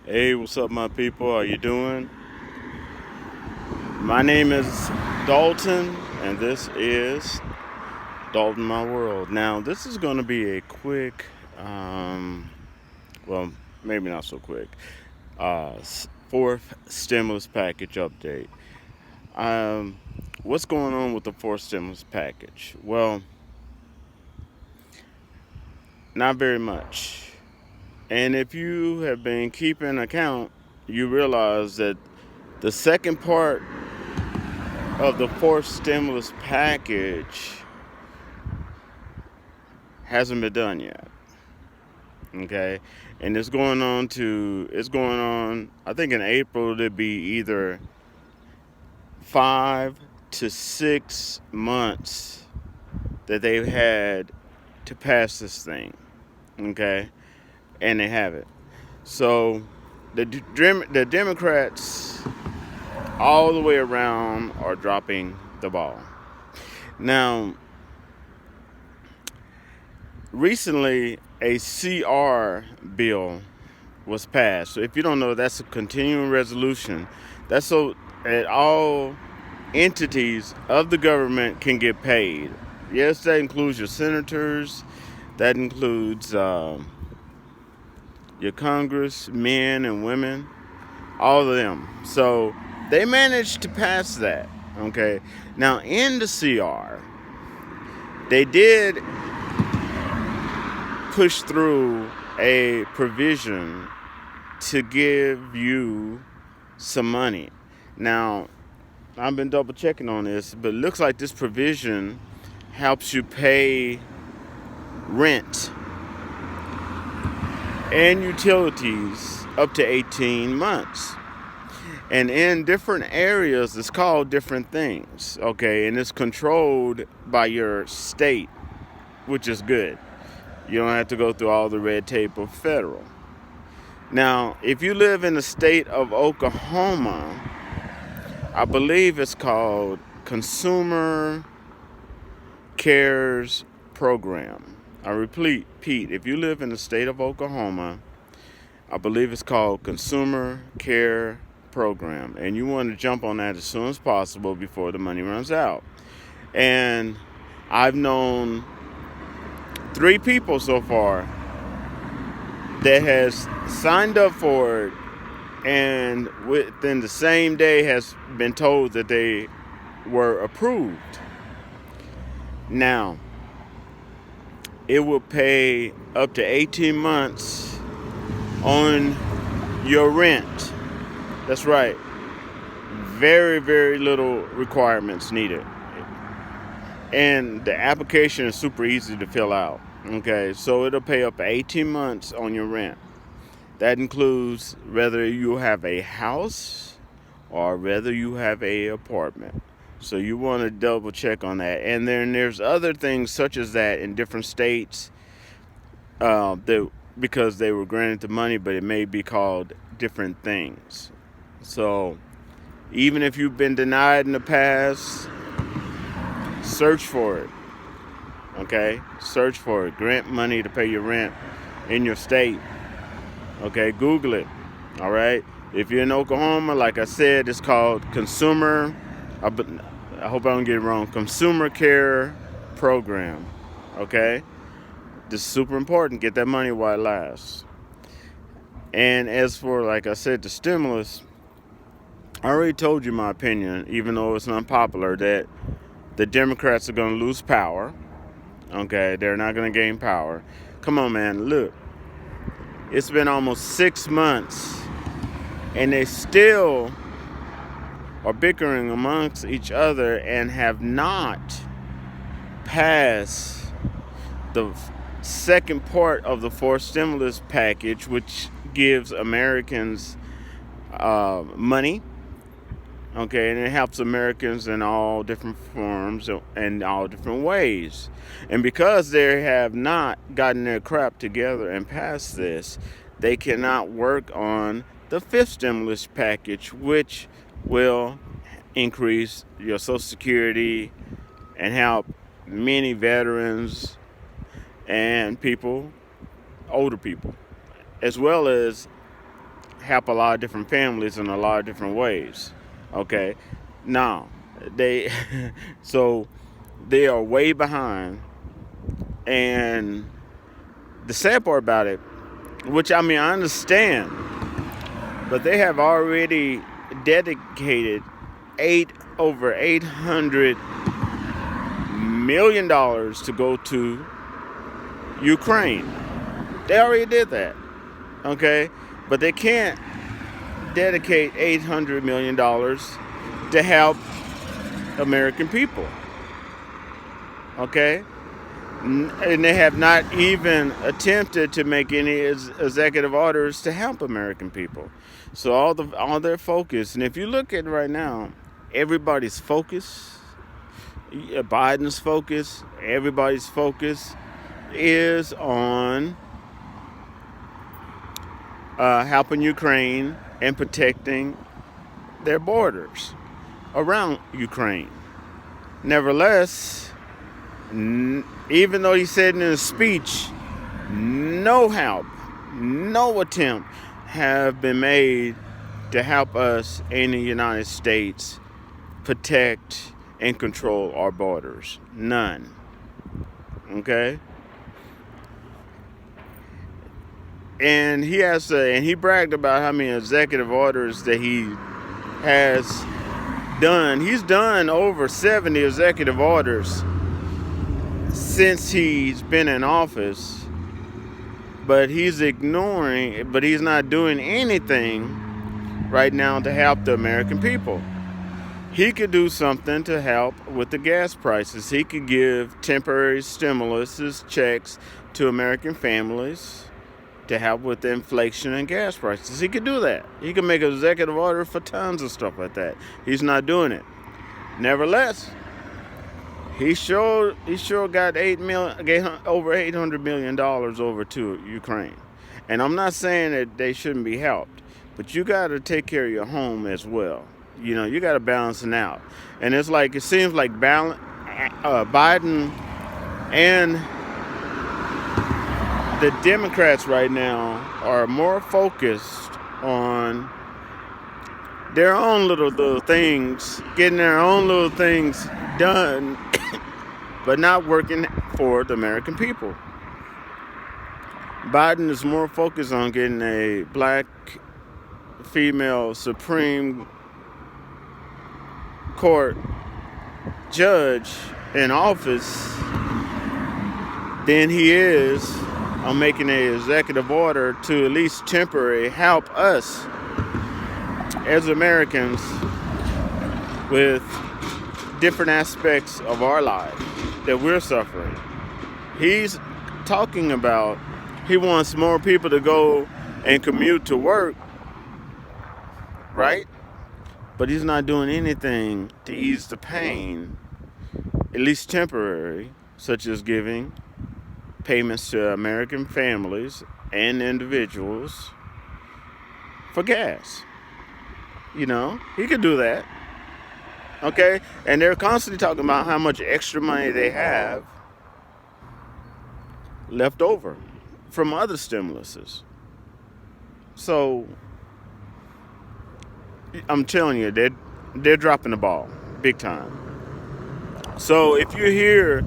Hey, what's up, my people? How you doing? My name is Dalton, and this is Dalton My World. Now, this is going to be a quick, well, maybe not so quick, fourth stimulus package update. Um, what's going on with the fourth stimulus package? Well, not very much. And if you have been keeping account, you realize that the second part of the fourth stimulus package hasn't been done yet. Okay, and it's going on. I think in April it'll be either 5 to 6 months that they've had to pass this thing. Okay, and they haven't. So the Democrats all the way around are dropping the ball. Now, recently a CR bill was passed. So if you don't know, that's a continuing resolution. That's so that all entities of the government can get paid. Yes, that includes your senators. That includes your Congress, men and women, all of them. So they managed to pass that. Okay. Now in the CR, they did push through a provision to give you some money. Now, I've been double checking on this, but it looks like this provision helps you pay rent and utilities up to 18 months. And in different areas, it's called different things, okay? And it's controlled by your state, which is good. You don't have to go through all the red tape of federal. Now, if you live in the state of Oklahoma, I believe it's called Consumer Cares Program. I repeat, if you live in the state of Oklahoma, I believe it's called Consumer Care Program. And you want to jump on that as soon as possible before the money runs out. And I've known 3 people so far that has signed up for it and within the same day has been told that they were approved. Now, it will pay up to 18 months on your rent. That's right. Very, very little requirements needed. And the application is super easy to fill out. Okay, so it'll pay up to 18 months on your rent. That includes whether you have a house or whether you have a apartment. So you want to double check on that. And then there's other things such as that in different states that because they were granted the money, but it may be called different things. So even if you've been denied in the past, search for it. Okay, search for it. Grant money to pay your rent in your state. Okay, Google it. All right. If you're in Oklahoma, like I said, it's called I hope I don't get it wrong. Consumer Care Program. Okay. This is super important. Get that money while it lasts. And as for, like I said, the stimulus, I already told you my opinion, even though it's unpopular, that the Democrats are going to lose power. Okay, they're not going to gain power. Come on, man. Look, it's been almost 6 months, and they still are bickering amongst each other and have not passed the second part of the fourth stimulus package, which gives Americans money. Okay, and it helps Americans in all different forms and all different ways. And because they have not gotten their crap together and passed this, they cannot work on the fifth stimulus package, which will increase your Social Security and help many veterans and older people, as well as help a lot of different families in a lot of different ways. Okay, now they so they are way behind, and the sad part about it, which I mean I understand, but they have already dedicated over $800 million to go to Ukraine. They already did that, okay? But they can't dedicate $800 million to help American people, okay? And they have not even attempted to make any executive orders to help American people. So all their focus, and if you look at it right now, everybody's focus, Biden's focus, everybody's focus is on helping Ukraine and protecting their borders around Ukraine. Nevertheless, even though he said in his speech, no help, no attempt have been made to help us in the United States protect and control our borders. None. Okay? And he bragged about how many executive orders that he has done. He's done over 70 executive orders since he's been in office, but he's not doing anything right now to help the American people. He could do something to help with the gas prices. He could give temporary stimulus checks to American families to help with the inflation and gas prices. He could do that. He could make an executive order for tons of stuff like that. He's not doing it. Nevertheless, he sure got over $800 million over to Ukraine. And I'm not saying that they shouldn't be helped, but you got to take care of your home as well. You know, you got to balance it out. And it seems like Biden and the Democrats right now are more focused on their own little things, getting their own little things done, but not working for the American people. Biden is more focused on getting a black female Supreme Court judge in office than he is on making an executive order to at least temporarily help us as Americans with different aspects of our life that we're suffering. He's talking about he wants more people to go and commute to work, right? But he's not doing anything to ease the pain, at least temporary, such as giving payments to American families and individuals for gas. You know, he could do that. Okay? And they're constantly talking about how much extra money they have left over from other stimuluses. So, I'm telling you, they're dropping the ball big time. So if you hear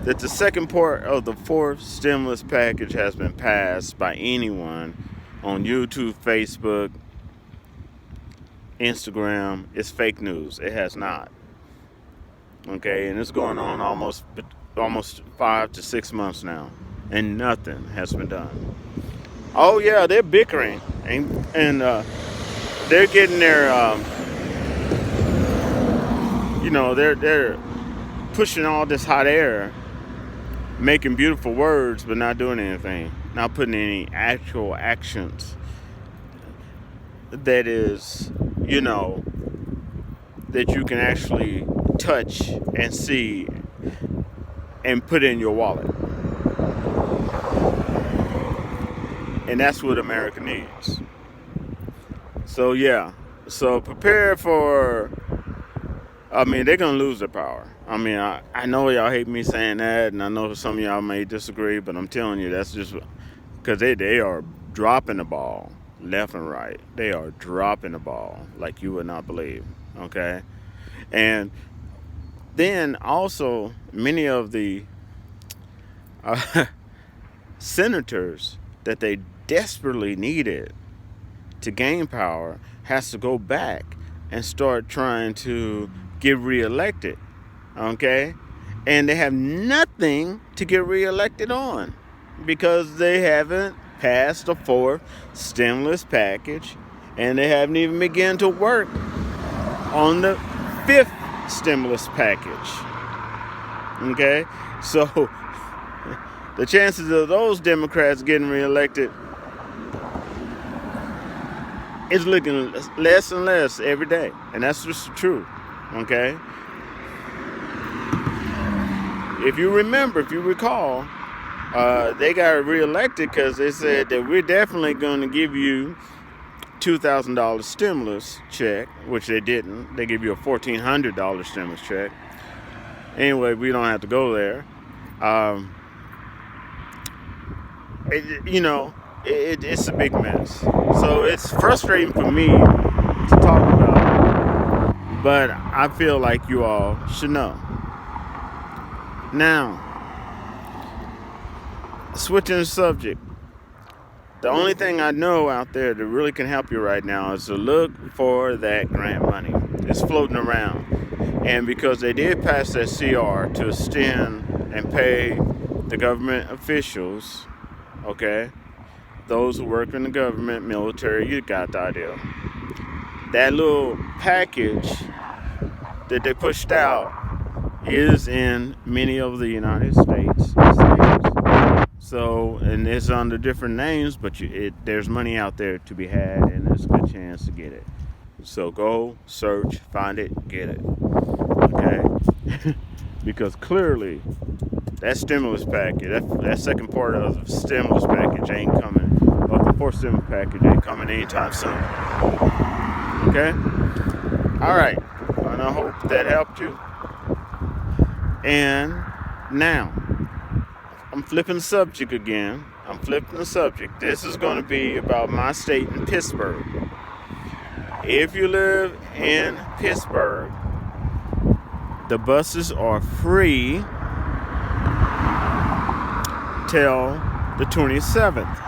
that the second part of the fourth stimulus package has been passed by anyone on YouTube, Facebook, Instagram, it's fake news. It has not. Okay, and it's going on almost 5 to 6 months now, and nothing has been done. Oh yeah, they're bickering, and they're getting their, they're pushing all this hot air, making beautiful words, but not doing anything, not putting any actual actions that is, that you can actually touch and see and put in your wallet. And that's what America needs. So yeah, so prepare for, they're going to lose their power. I know y'all hate me saying that, and I know some of y'all may disagree, but I'm telling you, that's just because they are dropping the ball, left and right. They are dropping the ball like you would not believe. Okay, and then also many of the uh, senators that they desperately needed to gain power has to go back and start trying to get reelected. Okay, and they have nothing to get reelected on because they haven't passed the fourth stimulus package, and they haven't even begun to work on the fifth stimulus package. Okay, so the chances of those Democrats getting reelected is looking less and less every day, and that's just the truth. Okay, if you recall, they got reelected because they said that we're definitely going to give you $2,000 stimulus check, which they didn't. They give you a $1,400 stimulus check. Anyway, we don't have to go there. It's a big mess. So it's frustrating for me to talk about, but I feel like you all should know. Now, switching the subject, the only thing I know out there that really can help you right now is to look for that grant money. It's floating around. And because they did pass that CR to extend and pay the government officials, okay, those who work in the government, military, you got the idea. That little package that they pushed out is in many of the United States. So, and it's under different names, but there's money out there to be had, and there's a good chance to get it. So go, search, find it, get it. Okay? Because clearly, that stimulus package, that second part of the stimulus package ain't coming, or the fourth stimulus package ain't coming anytime soon. Okay? Alright. And I hope that helped you. And now, I'm flipping the subject again. This is going to be about my state in Pittsburgh. If you live in Pittsburgh, the buses are free till the 27th.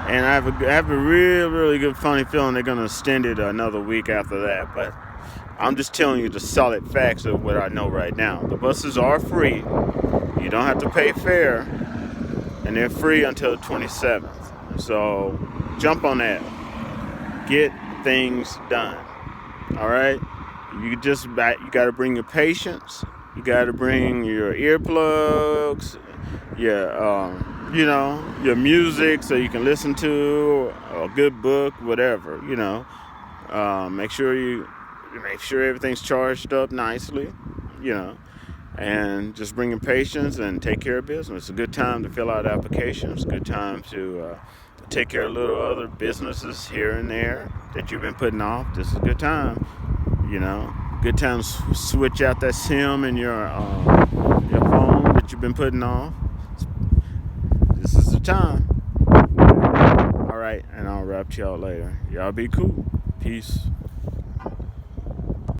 And I have a really, really good funny feeling they're going to extend it another week after that. But I'm just telling you the solid facts of what I know right now. The buses are free. You don't have to pay fare. And they're free until the 27th. So jump on that. Get things done. All right? You got to bring your patience. You got to bring your earplugs, your music so you can listen to a good book, whatever, Make sure everything's charged up nicely, and just bring your patience and take care of business. It's a good time to fill out applications. It's a good time to take care of little other businesses here and there that you've been putting off. This is a good time, Good time to switch out that SIM in your phone that you've been putting off. This is the time. All right, and I'll wrap y'all later. Y'all be cool. Peace.